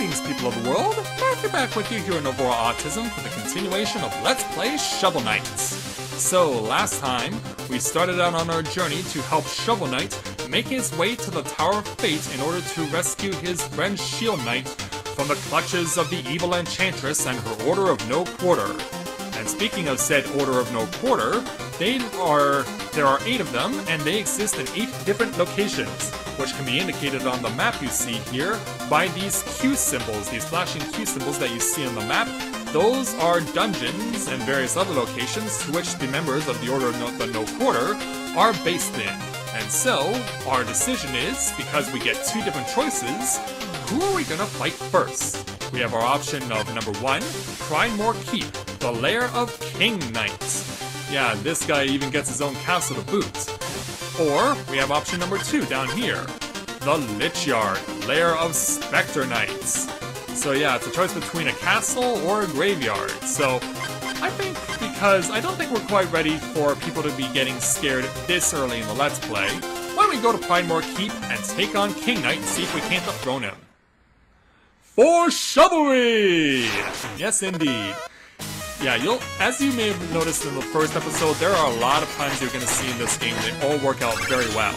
Greetings, people of the world! Matthew back with you here in Overall Autism for the continuation of Let's Play Shovel Knight. So, last time, we started out on our journey to help Shovel Knight make his way to the Tower of Fate in order to rescue his friend Shield Knight from the clutches of the evil Enchantress and her Order of No Quarter. And speaking of said Order of No Quarter, there are 8 of them, and they exist in 8 different locations, which can be indicated on the map you see here by these Q symbols, these flashing Q symbols that you see on the map. Those are dungeons and various other locations to which the members of the Order of the No Quarter are based in. And so, our decision is, because we get 2 different choices, who are we gonna fight first? We have our option of number 1, Pridemoor Keep, the lair of King Knight. Yeah, this guy even gets his own castle to boot. Or, we have option number 2 down here, the Lich Yard, lair of Spectre Knights. So yeah, it's a choice between a castle or a graveyard. So, I think, because I don't think we're quite ready for people to be getting scared this early in the Let's Play, why don't we go to Pridemoor Keep and take on King Knight and see if we can't dethrone him. For chivalry! Yes, indeed. Yeah, as you may have noticed in the first episode, there are a lot of times you're going to see in this game that all work out very well.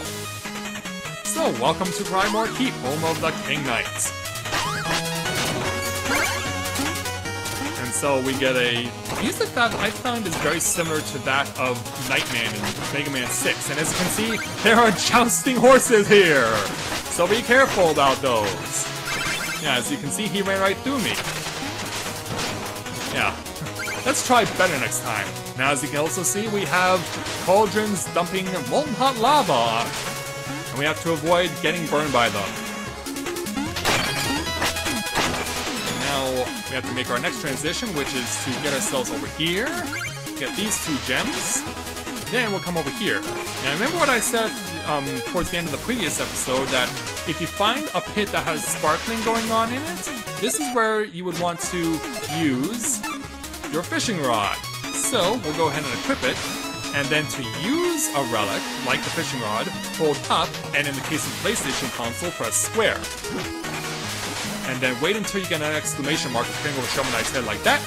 So, welcome to Pridemoor Keep, home of the King Knights. And so we get a music that I found is very similar to that of Nightman in Mega Man 6. And as you can see, there are jousting horses here! So be careful about those. Yeah, as you can see, he ran right through me. Yeah. Let's try better next time. Now, as you can also see, we have cauldrons dumping molten hot lava, and we have to avoid getting burned by them. And now, we have to make our next transition, which is to get ourselves over here, get these 2 gems, then we'll come over here. Now, remember what I said towards the end of the previous episode, that if you find a pit that has sparkling going on in it, this is where you would want to use your fishing rod. So, we'll go ahead and equip it, and then to use a relic, like the fishing rod, hold up, and in the case of the PlayStation console, press square. And then wait until you get an exclamation mark appearing over Shovel Knight's head like that,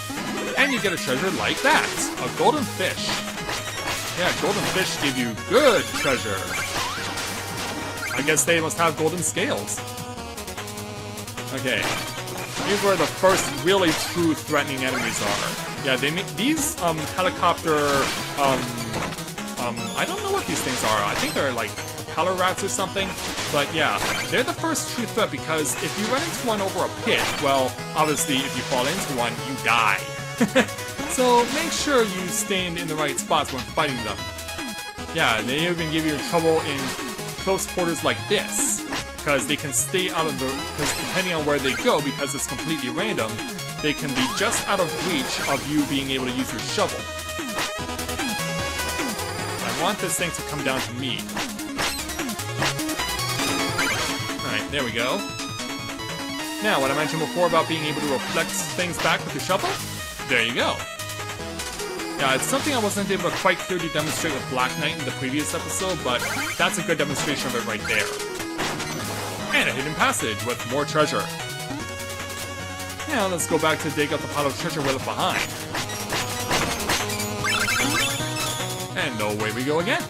and you get a treasure like that, a golden fish. Yeah, golden fish give you good treasure. I guess they must have golden scales. Okay. Here's where the first really true threatening enemies are. Yeah, they make these helicopter I don't know what these things are. I think they're like propeller rats or something. But yeah, they're the first true threat because if you run into one over a pit, well, obviously if you fall into one, you die. So make sure you stand in the right spots when fighting them. Yeah, they even give you trouble in close quarters like this, because they can stay out of because depending on where they go, because it's completely random, they can be just out of reach of you being able to use your shovel. I want this thing to come down to me. Alright, there we go. Now, what I mentioned before about being able to reflect things back with your shovel, there you go. Yeah, it's something I wasn't able to quite clearly demonstrate with Black Knight in the previous episode, but that's a good demonstration of it right there. And a hidden passage with more treasure. Now let's go back to dig up the pile of treasure we left behind. And away we go again.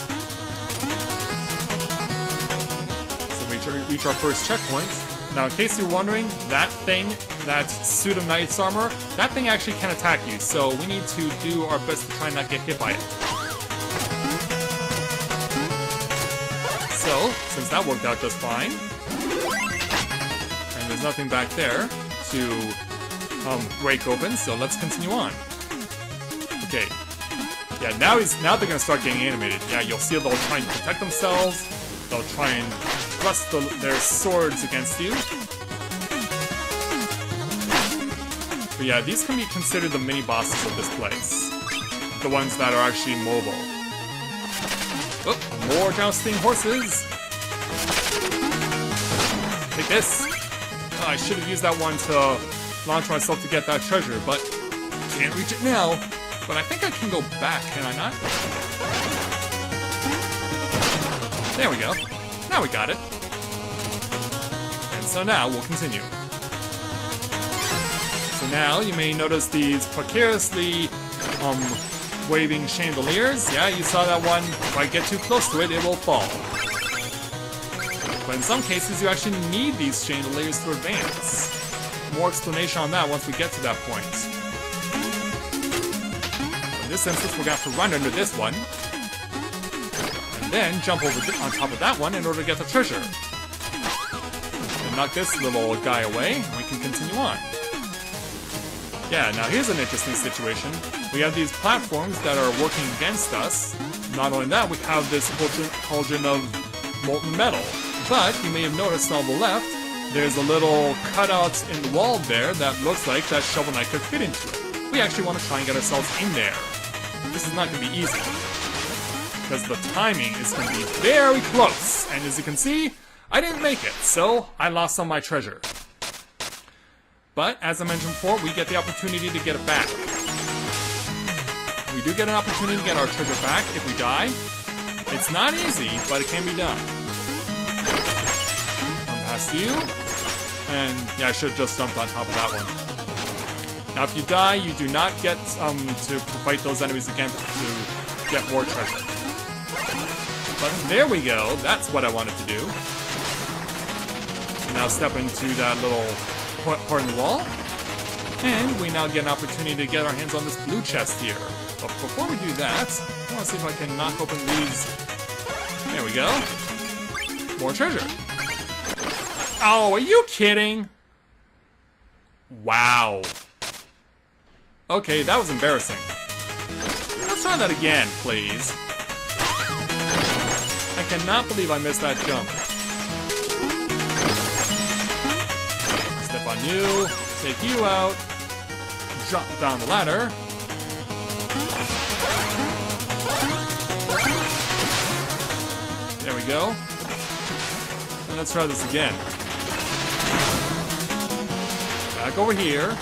So we reach our first checkpoint. Now, in case you're wondering, that thing, that suit of knight's armor, that thing actually can attack you, so we need to do our best to try and not get hit by it. So, since that worked out just fine, and there's nothing back there to break open, so let's continue on. Okay. Yeah, now they're gonna start getting animated. Yeah, you'll see they'll try and protect themselves, they'll try and thrust their swords against you. But yeah, these can be considered the mini-bosses of this place. The ones that are actually mobile. Oh, more jousting horses! Take this! Oh, I should have used that one to launch myself to get that treasure, but can't reach it now. But I think I can go back, can I not? There we go. Now we got it. And so now we'll continue. So now you may notice these precariously waving chandeliers. Yeah, you saw that one. If I get too close to it, it will fall. But in some cases, you actually need these chandeliers to advance. More explanation on that once we get to that point. In this instance, we're going to have to run under this one. And then jump over on top of that one in order to get the treasure. And knock this little guy away, and we can continue on. Yeah, now here's an interesting situation. We have these platforms that are working against us. Not only that, we have this cauldron of molten metal. But you may have noticed on the left, there's a little cutout in the wall there that looks like that Shovel Knight could fit into it. We actually want to try and get ourselves in there. This is not going to be easy, because the timing is going to be very close. And as you can see, I didn't make it, so I lost all my treasure. But, as I mentioned before, we get the opportunity to get it back. We do get an opportunity to get our treasure back if we die. It's not easy, but it can be done. Come past you. And, yeah, I should have just jumped on top of that one. Now, if you die, you do not get to fight those enemies again to get more treasure. But there we go. That's what I wanted to do. Now step into that little part in the wall, and we now get an opportunity to get our hands on this blue chest here. But before we do that, I want to see if I can knock open these. There we go. More treasure. Oh, are you kidding? Wow. Okay, that was embarrassing. Let's try that again, please. I cannot believe I missed that jump. On you, take you out, jump down the ladder. There we go. And let's try this again. Back over here.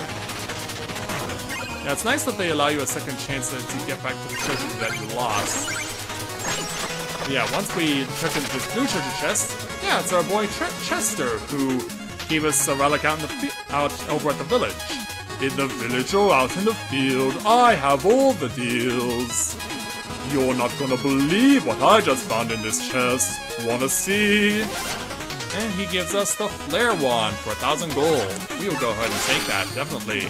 Now it's nice that they allow you a second chance to get back to the treasure that you lost. But yeah, once we check into this blue treasure chest, yeah, it's our boy Chester who gave us a relic out in the out over at the village. In the village or out in the field, I have all the deals. You're not gonna believe what I just found in this chest. Wanna see? And he gives us the flare wand for 1,000 gold. We will go ahead and take that, definitely.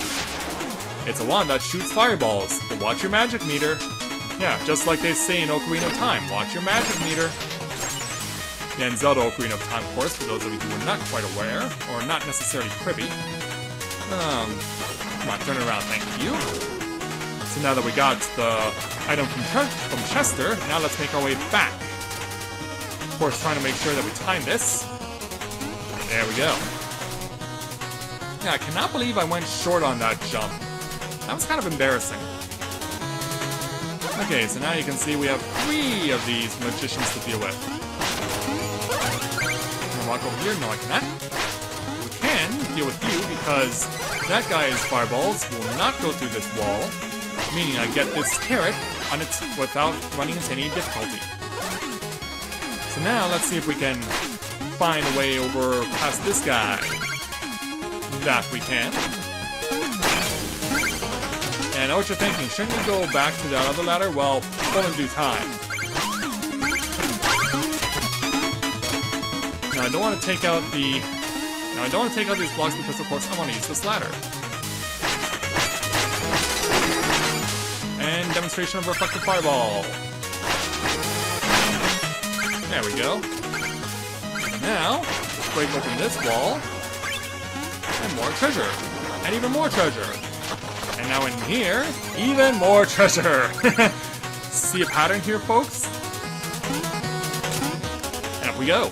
It's a wand that shoots fireballs, but watch your magic meter. Yeah, just like they say in Ocarina of Time, watch your magic meter. Yeah, in Zelda Ocarina of Time, of course, for those of you who are not quite aware, or not necessarily privy. Come on, turn it around, thank you. So now that we got the item from Chester, now let's make our way back. Of course, trying to make sure that we time this. There we go. Yeah, I cannot believe I went short on that jump. That was kind of embarrassing. Okay, so now you can see we have 3 of these magicians to deal with. Walk over here. No, I cannot. We can deal with you because that guy's fireballs will not go through this wall, meaning I get this carrot on its without running into any difficulty. So now let's see if we can find a way over past this guy. That we can. And I know what you're thinking. Shouldn't we go back to that other ladder? Well, we'll in due time. Now I don't want to take out the... Now I don't want to take out these blocks because of course I want to use this ladder. And demonstration of reflective fireball. There we go. And now, break open this wall. And more treasure. And even more treasure. And now in here, even more treasure. See a pattern here, folks? And up we go.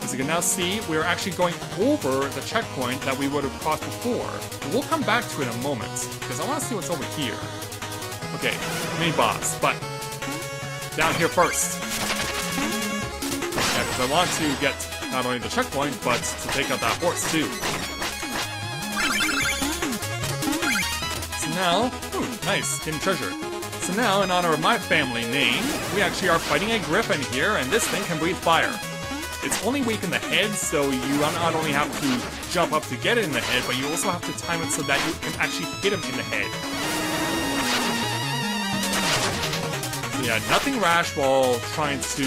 As you can now see, we're actually going over the checkpoint that we would have crossed before. We'll come back to it in a moment, because I want to see what's over here. Okay, mini boss, but down here first. Yeah, because I want to get not only the checkpoint, but to take out that horse too. So now, ooh, nice, hidden treasure. So now, in honor of my family name, we actually are fighting a griffin here, and this thing can breathe fire. It's only weak in the head, so you not only have to jump up to get it in the head, but you also have to time it so that you can actually hit him in the head. So yeah, nothing rash while trying to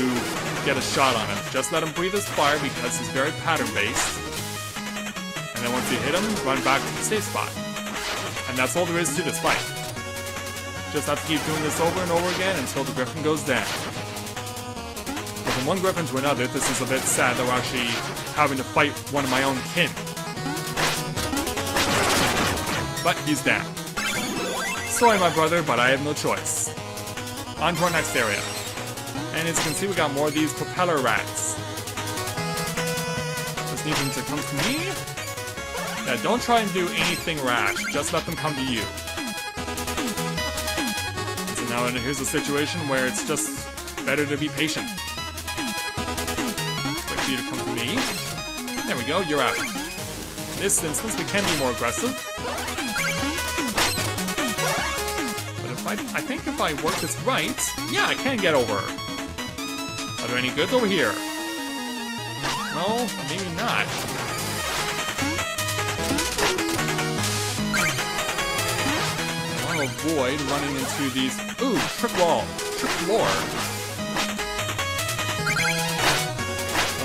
get a shot on him. Just let him breathe his fire because he's very pattern-based. And then once you hit him, run back to the safe spot. And that's all there is to this fight. Just have to keep doing this over and over again until the Griffin goes down. But from one Griffin to another, this is a bit sad that we're actually having to fight one of my own kin. But he's down. Sorry, my brother, but I have no choice. On to our next area. And as you can see, we got more of these propeller rats. Just need them to come to me. Yeah, don't try and do anything rash. Just let them come to you. So now here's a situation where it's just better to be patient. Wait for you to come to me. There we go, you're out. In this instance, we can be more aggressive. But I think if I work this right, yeah, I can get over. Are there any goods over here? No, maybe not. I want to avoid running into these. Ooh, trick wall, trick floor.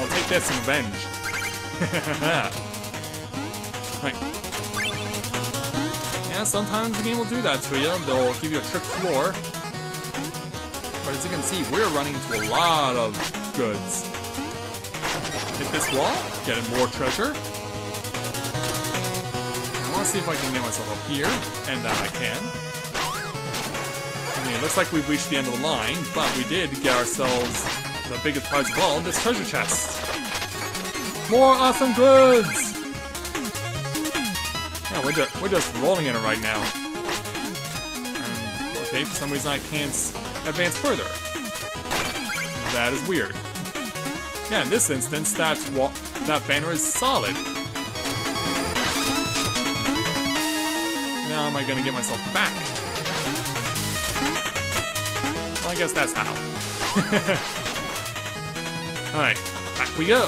I'll take this in revenge. Right. Yeah, sometimes the game will do that to you. They'll give you a trick floor. But as you can see, we're running into a lot of goods. Hit this wall, get more treasure. I want to see if I can get myself up here, and that I can. I mean, it looks like we've reached the end of the line, but we did get ourselves the biggest prize of all, this treasure chest. More awesome goods! Yeah, we're just rolling in it right now. Okay, for some reason I can't advance further. That is weird. Yeah, in this instance, that banner is solid. Now am I gonna get myself back? Well, I guess that's how. Alright, back we go.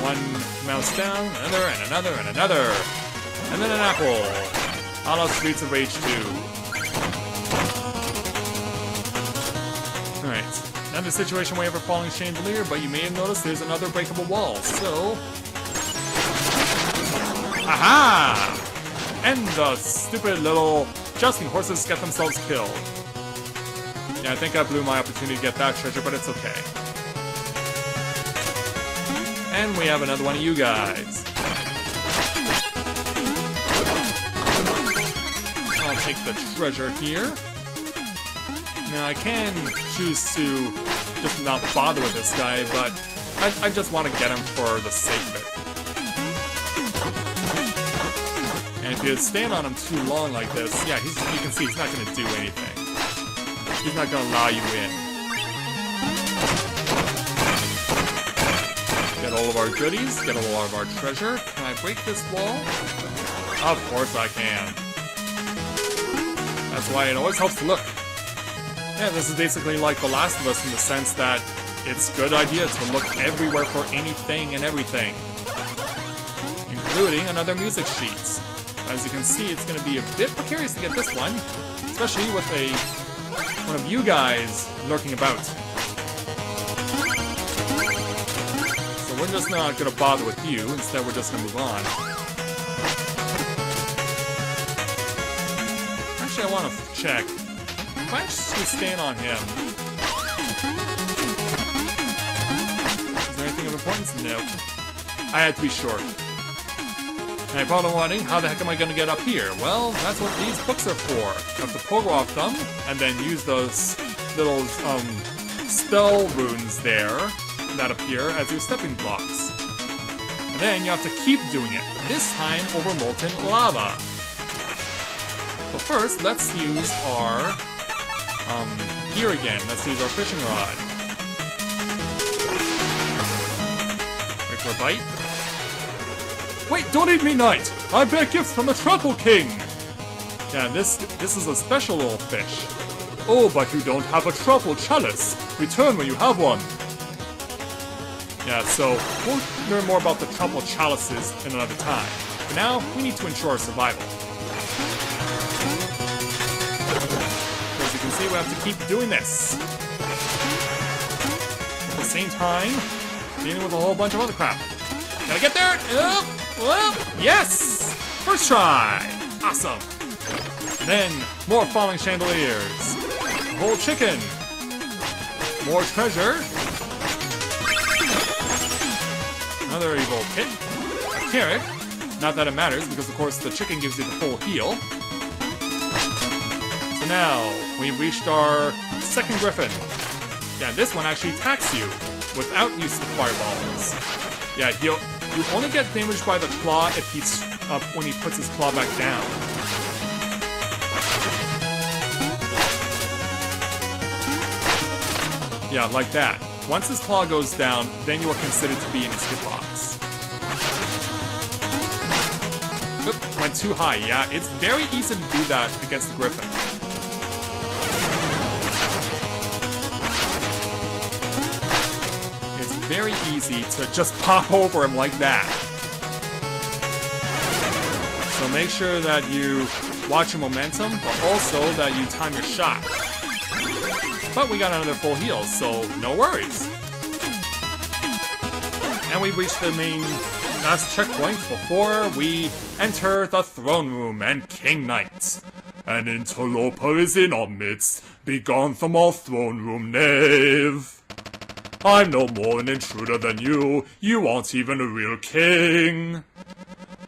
One mouse down, another, and another, and another. And then an apple. A la Streets of Rage 2. Alright. Another situation where you have a falling chandelier, but you may have noticed there's another breakable wall, so... Aha! And the stupid little jousting horses get themselves killed. Yeah, I think I blew my opportunity to get that treasure, but it's okay. And we have another one of you guys. I'll take the treasure here. Now I can choose to just not bother with this guy, but I just want to get him for the sake of it. And if you stand on him too long like this, yeah, you can see he's not going to do anything. He's not going to allow you in. Get all of our goodies, get all of our treasure. Can I break this wall? Of course I can. That's why it always helps to look. Yeah, this is basically like The Last of Us in the sense that it's a good idea to look everywhere for anything and everything. Including another music sheet. As you can see, it's going to be a bit precarious to get this one. Especially with one of you guys lurking about. So we're just not going to bother with you. Instead, we're just going to move on. Actually, I want to check. If I actually stand on him... Is there anything of importance? No. I had to be short. And I'm probably wondering, how the heck am I going to get up here? Well, that's what these books are for. You have to pogo off them, and then use those little spell runes there that appear as your stepping blocks. And then you have to keep doing it, this time over molten lava. But first, let's use our gear again. Let's use our fishing rod. Wait for a bite. Wait, don't eat me, knight! I bear gifts from the Troupple King! Yeah, this is a special little fish. Oh, but you don't have a Troupple chalice. Return when you have one. Yeah, so we'll learn more about the Troupple chalices in another time. For now, we need to ensure our survival. As you can see, we have to keep doing this. At the same time, dealing with a whole bunch of other crap. Gotta get there! Yes! First try! Awesome! And then, more falling chandeliers. A whole chicken. More treasure. Another evil pit. A carrot. Not that it matters, because of course the chicken gives you the full heal. So now, we've reached our second griffin. Yeah, this one actually attacks you without use of fireballs. Yeah, you only get damaged by the claw if he's up when he puts his claw back down. Yeah, like that. Once his claw goes down, then you are considered to be in his hitbox. Oop, went too high. Yeah, it's very easy to do that against the griffin. It's very easy to just pop over him like that. So make sure that you watch your momentum, but also that you time your shot. But we got another full heal, so no worries. And we reached the main last checkpoint before we enter the throne room and King Knight. An interloper is in our midst, begone from our throne room, knave. I'm no more an intruder than you aren't even a real king.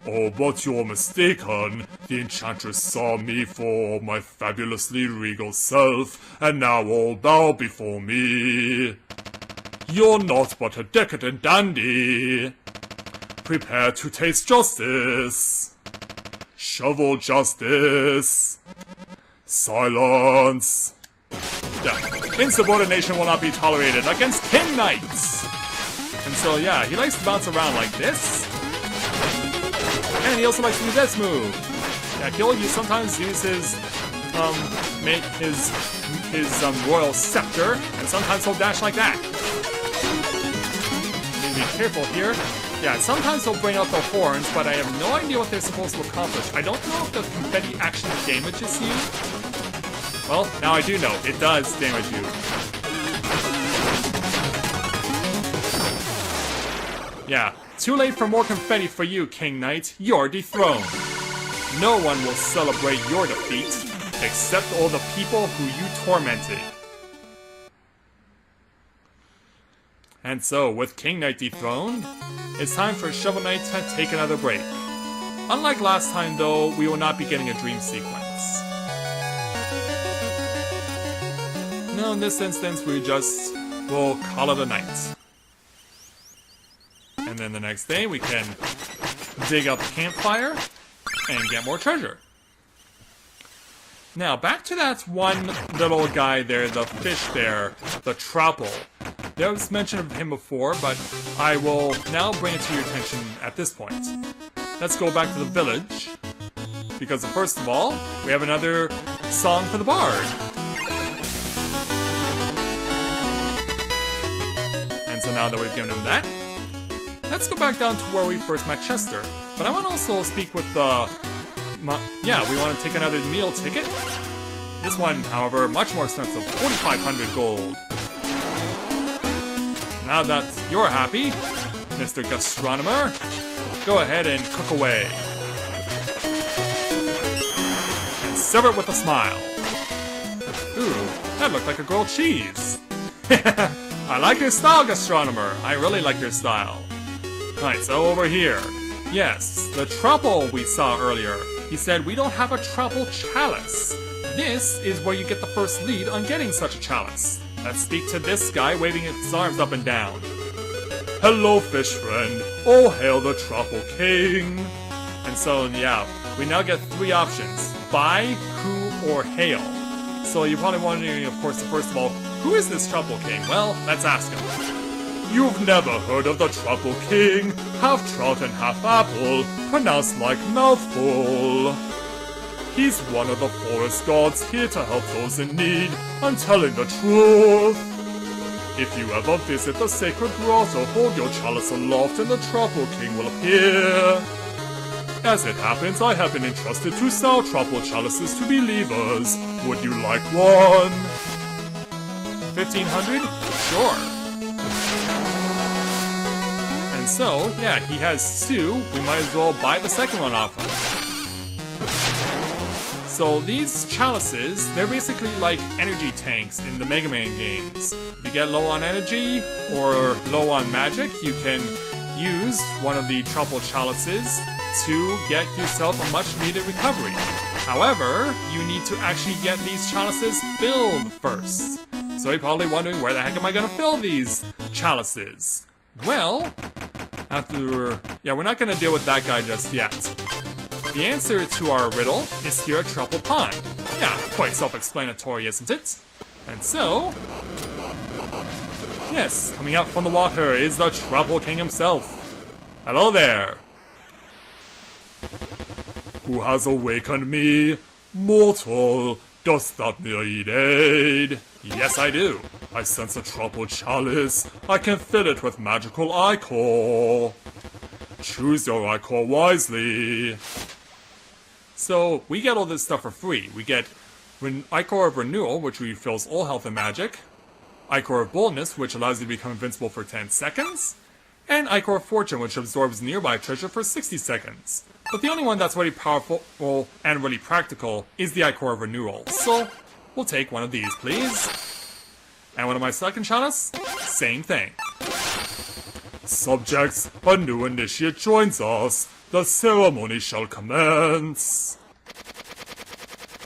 Oh, but you're mistaken. The enchantress saw me for my fabulously regal self, and now all bow before me. You're naught but a decadent dandy. Prepare to taste justice. Shovel justice. Silence. Yeah, insubordination will not be tolerated against King Knights. And so, yeah, he likes to bounce around like this. And he also likes to do this move. Yeah, he'll sometimes use his royal scepter, and sometimes he'll dash like that. Need to be careful here. Yeah, sometimes he'll bring out the horns, but I have no idea what they're supposed to accomplish. I don't know if the confetti actually damages you. Well, now I do know. It does damage you. Yeah, too late for more confetti for you, King Knight. You're dethroned. No one will celebrate your defeat, except all the people who you tormented. And so, with King Knight dethroned, it's time for Shovel Knight to take another break. Unlike last time, though, we will not be getting a dream sequence. No, in this instance, we just will call it a night. And then the next day, we can dig up the campfire and get more treasure. Now, back to that one little guy there, the fish there, the Troupple. There was mention of him before, but I will now bring it to your attention at this point. Let's go back to the village, because first of all, we have another song for the bard. And so now that we've given him that, let's go back down to where we first met Chester. But I want to also speak with the... yeah, we want to take another meal ticket. This one, however, much more expensive, 4,500 gold. Now that you're happy, Mr. Gastronomer, go ahead and cook away. And serve it with a smile. Ooh, that looked like a grilled cheese. I like your style, Gastronomer. I really like your style. Alright, so over here. Yes, the Troupple we saw earlier. He said we don't have a Troupple chalice. This is where you get the first lead on getting such a chalice. Let's speak to this guy waving his arms up and down. Hello, fish friend. Oh, hail the Troupple King. And so, yeah, we now get three options. Buy, who, or hail. So you're probably wondering, of course, first of all, who is this Troupple King? Well, let's ask him. You've never heard of the Troupple King, half trout and half apple, pronounced like mouthful. He's one of the forest gods here to help those in need. I'm telling the truth. If you ever visit the sacred grotto, hold your chalice aloft and the Troupple King will appear. As it happens, I have been entrusted to sell Troupple chalices to believers. Would you like one? 1,500? Sure. And so, yeah, he has 2. We might as well buy the second one off him. So these chalices, they're basically like energy tanks in the Mega Man games. If you get low on energy or low on magic, you can use one of the Troupple chalices to get yourself a much needed recovery. However, you need to actually get these chalices filled first. So you're probably wondering, where the heck am I gonna fill these chalices? Well, we're not gonna deal with that guy just yet. The answer to our riddle is here at Troupple Pond. Yeah, quite self-explanatory, isn't it? And so, yes, coming out from the water is the Troupple King himself. Hello there. Who has awakened me? Mortal, dost thou need aid? Yes, I do. I sense a Troupple chalice. I can fill it with magical ichor. Choose your ichor wisely. So, we get all this stuff for free. We get Ichor of Renewal, which refills all health and magic, Ichor of Boldness, which allows you to become invincible for 10 seconds, and Ichor of Fortune, which absorbs nearby treasure for 60 seconds. But the only one that's really powerful and really practical is the Ichor of Renewal. So, we'll take one of these, please. And one of my second chalice? Same thing. Subjects, a new initiate joins us. The ceremony shall commence.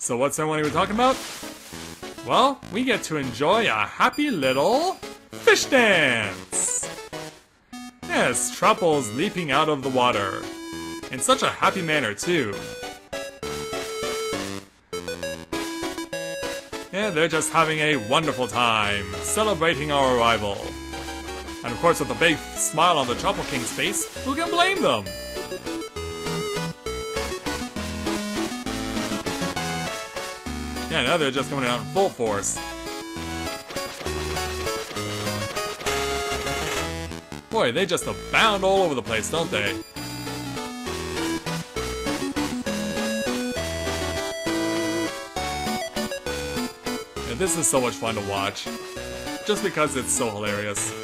So what ceremony are we talking about? Well, we get to enjoy a happy little fish dance. Yes, Trouple's leaping out of the water. In such a happy manner, too. Yeah, they're just having a wonderful time, celebrating our arrival. And of course, with a big smile on the Troupple King's face, who can blame them? Yeah, now they're just coming out in full force. Boy, they just abound all over the place, don't they? Yeah, this is so much fun to watch. Just because it's so hilarious.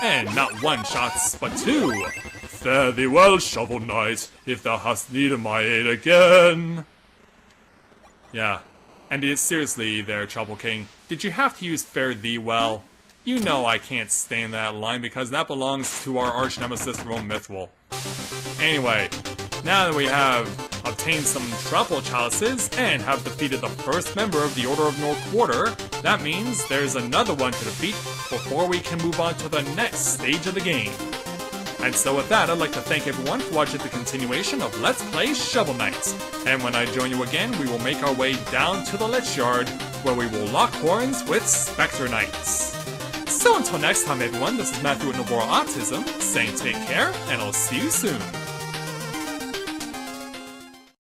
And not one shots, but 2! Fare thee well, Shovel Knight, if thou hast need of my aid again. Yeah. And seriously there, Troupple King, did you have to use fare thee well? You know I can't stand that line because that belongs to our arch nemesis Rome Mythwol. Anyway, now that we have obtained some Troupple chalices and have defeated the first member of the Order of North Quarter, that means there's another one to defeat before we can move on to the next stage of the game. And so with that, I'd like to thank everyone for watching the continuation of Let's Play Shovel Knight. And when I join you again, we will make our way down to the Lich Yard, where we will lock horns with Spectre Knights. So until next time everyone, this is Matthew with Novora Autism, saying take care, and I'll see you soon.